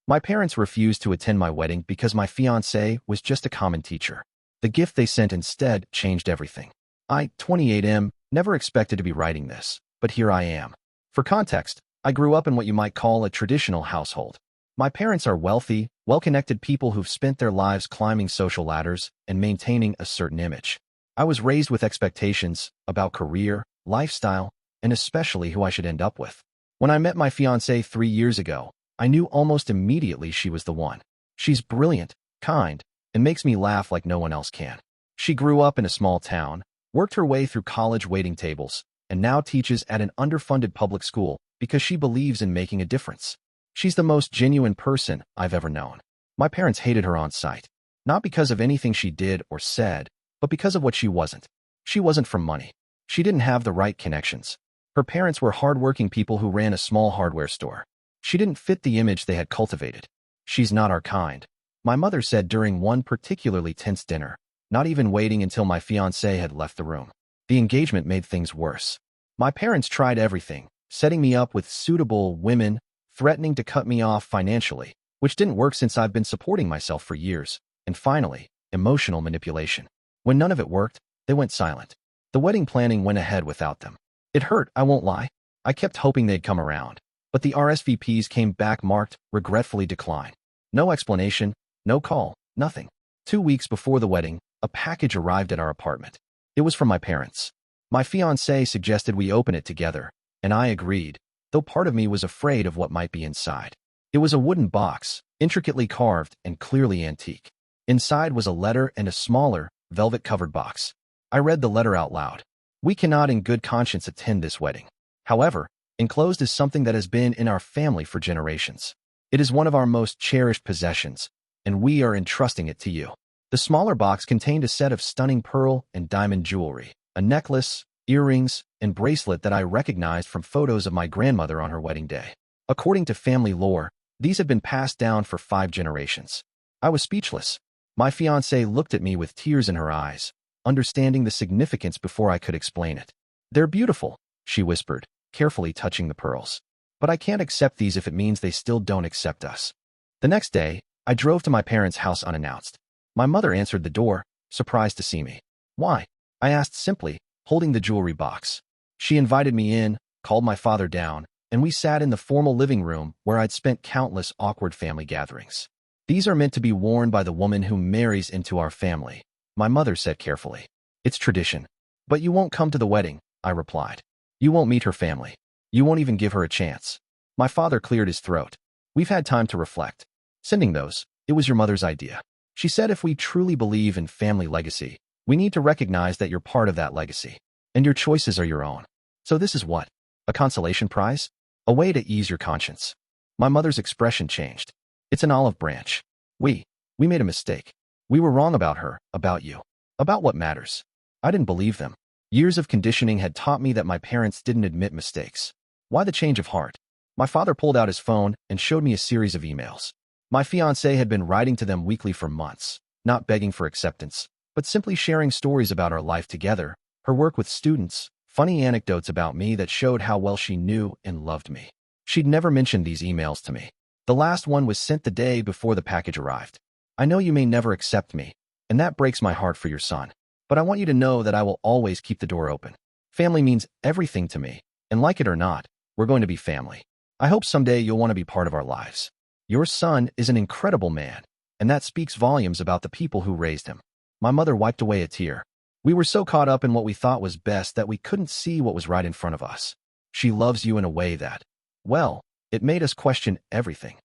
My parents refused to attend my wedding because my fiancé was just a common teacher. The gift they sent instead changed everything. I, 28M, never expected to be writing this, but here I am. For context, I grew up in what you might call a traditional household. My parents are wealthy, well-connected people who've spent their lives climbing social ladders and maintaining a certain image. I was raised with expectations about career, lifestyle, and especially who I should end up with. When I met my fiancée 3 years ago, I knew almost immediately she was the one. She's brilliant, kind, and makes me laugh like no one else can. She grew up in a small town, worked her way through college waiting tables, and now teaches at an underfunded public school because she believes in making a difference. She's the most genuine person I've ever known. My parents hated her on sight, not because of anything she did or said, but because of what she wasn't. She wasn't from money. She didn't have the right connections. Her parents were hardworking people who ran a small hardware store. She didn't fit the image they had cultivated. She's not our kind, my mother said during one particularly tense dinner, not even waiting until my fiancé had left the room. The engagement made things worse. My parents tried everything, setting me up with suitable women, threatening to cut me off financially, which didn't work since I've been supporting myself for years, and finally, emotional manipulation. When none of it worked, they went silent. The wedding planning went ahead without them. It hurt, I won't lie. I kept hoping they'd come around, but the RSVPs came back marked regretfully declined. No explanation, no call, nothing. 2 weeks before the wedding, a package arrived at our apartment. It was from my parents. My fiancé suggested we open it together, and I agreed, though part of me was afraid of what might be inside. It was a wooden box, intricately carved and clearly antique. Inside was a letter and a smaller, velvet-covered box. I read the letter out loud. We cannot in good conscience attend this wedding. However, enclosed is something that has been in our family for generations. It is one of our most cherished possessions, and we are entrusting it to you. The smaller box contained a set of stunning pearl and diamond jewelry, a necklace, earrings, and bracelet that I recognized from photos of my grandmother on her wedding day. According to family lore, these had been passed down for 5 generations. I was speechless. My fiancée looked at me with tears in her eyes, understanding the significance before I could explain it. They're beautiful, she whispered, carefully touching the pearls. But I can't accept these if it means they still don't accept us. The next day, I drove to my parents' house unannounced. My mother answered the door, surprised to see me. Why? I asked simply, holding the jewelry box. She invited me in, called my father down, and we sat in the formal living room where I'd spent countless awkward family gatherings. These are meant to be worn by the woman who marries into our family, my mother said carefully. It's tradition. But you won't come to the wedding, I replied. You won't meet her family. You won't even give her a chance. My father cleared his throat. We've had time to reflect. Sending those, it was your mother's idea. She said if we truly believe in family legacy, we need to recognize that you're part of that legacy, and your choices are your own. So this is what? A consolation prize? A way to ease your conscience. My mother's expression changed. It's an olive branch. We made a mistake. We were wrong about her, about you, about what matters. I didn't believe them. Years of conditioning had taught me that my parents didn't admit mistakes. Why the change of heart? My father pulled out his phone and showed me a series of emails. My fiancé had been writing to them weekly for months, not begging for acceptance, but simply sharing stories about our life together, her work with students, funny anecdotes about me that showed how well she knew and loved me. She'd never mentioned these emails to me. The last one was sent the day before the package arrived. I know you may never accept me, and that breaks my heart for your son, but I want you to know that I will always keep the door open. Family means everything to me, and like it or not, we're going to be family. I hope someday you'll want to be part of our lives. Your son is an incredible man, and that speaks volumes about the people who raised him. My mother wiped away a tear. We were so caught up in what we thought was best that we couldn't see what was right in front of us. She loves you in a way that, well, it made us question everything.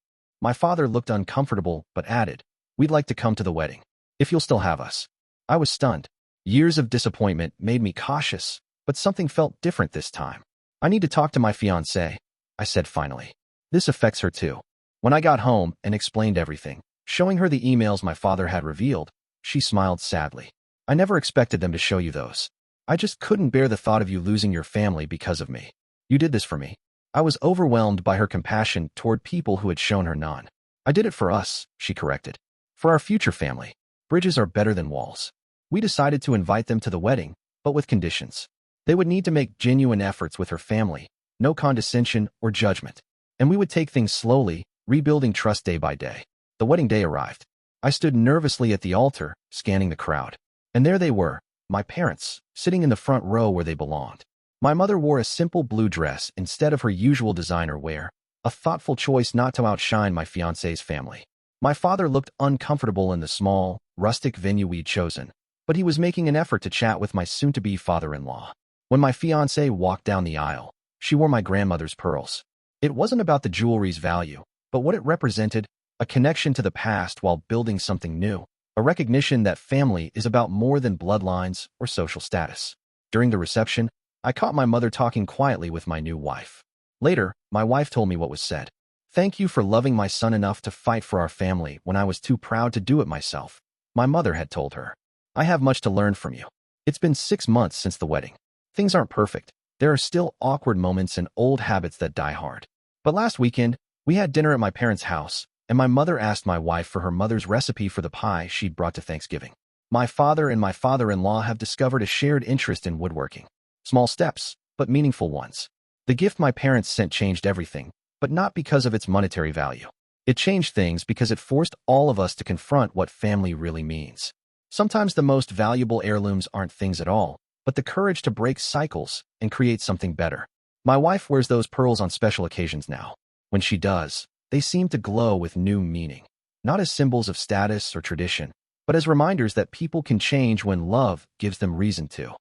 My father looked uncomfortable, but added, we'd like to come to the wedding, if you'll still have us. I was stunned. Years of disappointment made me cautious, but something felt different this time. I need to talk to my fiancée, I said finally. This affects her too. When I got home and explained everything, showing her the emails my father had revealed, she smiled sadly. I never expected them to show you those. I just couldn't bear the thought of you losing your family because of me. You did this for me. I was overwhelmed by her compassion toward people who had shown her none. I did it for us, she corrected. For our future family. Bridges are better than walls. We decided to invite them to the wedding, but with conditions. They would need to make genuine efforts with her family, no condescension or judgment. And we would take things slowly, rebuilding trust day by day. The wedding day arrived. I stood nervously at the altar, scanning the crowd. And there they were, my parents, sitting in the front row where they belonged. My mother wore a simple blue dress instead of her usual designer wear, a thoughtful choice not to outshine my fiancé's family. My father looked uncomfortable in the small, rustic venue we'd chosen, but he was making an effort to chat with my soon-to-be father-in-law. When my fiancée walked down the aisle, she wore my grandmother's pearls. It wasn't about the jewelry's value, but what it represented, a connection to the past while building something new, a recognition that family is about more than bloodlines or social status. During the reception, I caught my mother talking quietly with my new wife. Later, my wife told me what was said. "Thank you for loving my son enough to fight for our family when I was too proud to do it myself," my mother had told her. "I have much to learn from you." It's been 6 months since the wedding. Things aren't perfect. There are still awkward moments and old habits that die hard. But last weekend, we had dinner at my parents' house, and my mother asked my wife for her mother's recipe for the pie she'd brought to Thanksgiving. My father and my father-in-law have discovered a shared interest in woodworking. Small steps, but meaningful ones. The gift my parents sent changed everything, but not because of its monetary value. It changed things because it forced all of us to confront what family really means. Sometimes the most valuable heirlooms aren't things at all, but the courage to break cycles and create something better. My wife wears those pearls on special occasions now. When she does, they seem to glow with new meaning, not as symbols of status or tradition, but as reminders that people can change when love gives them reason to.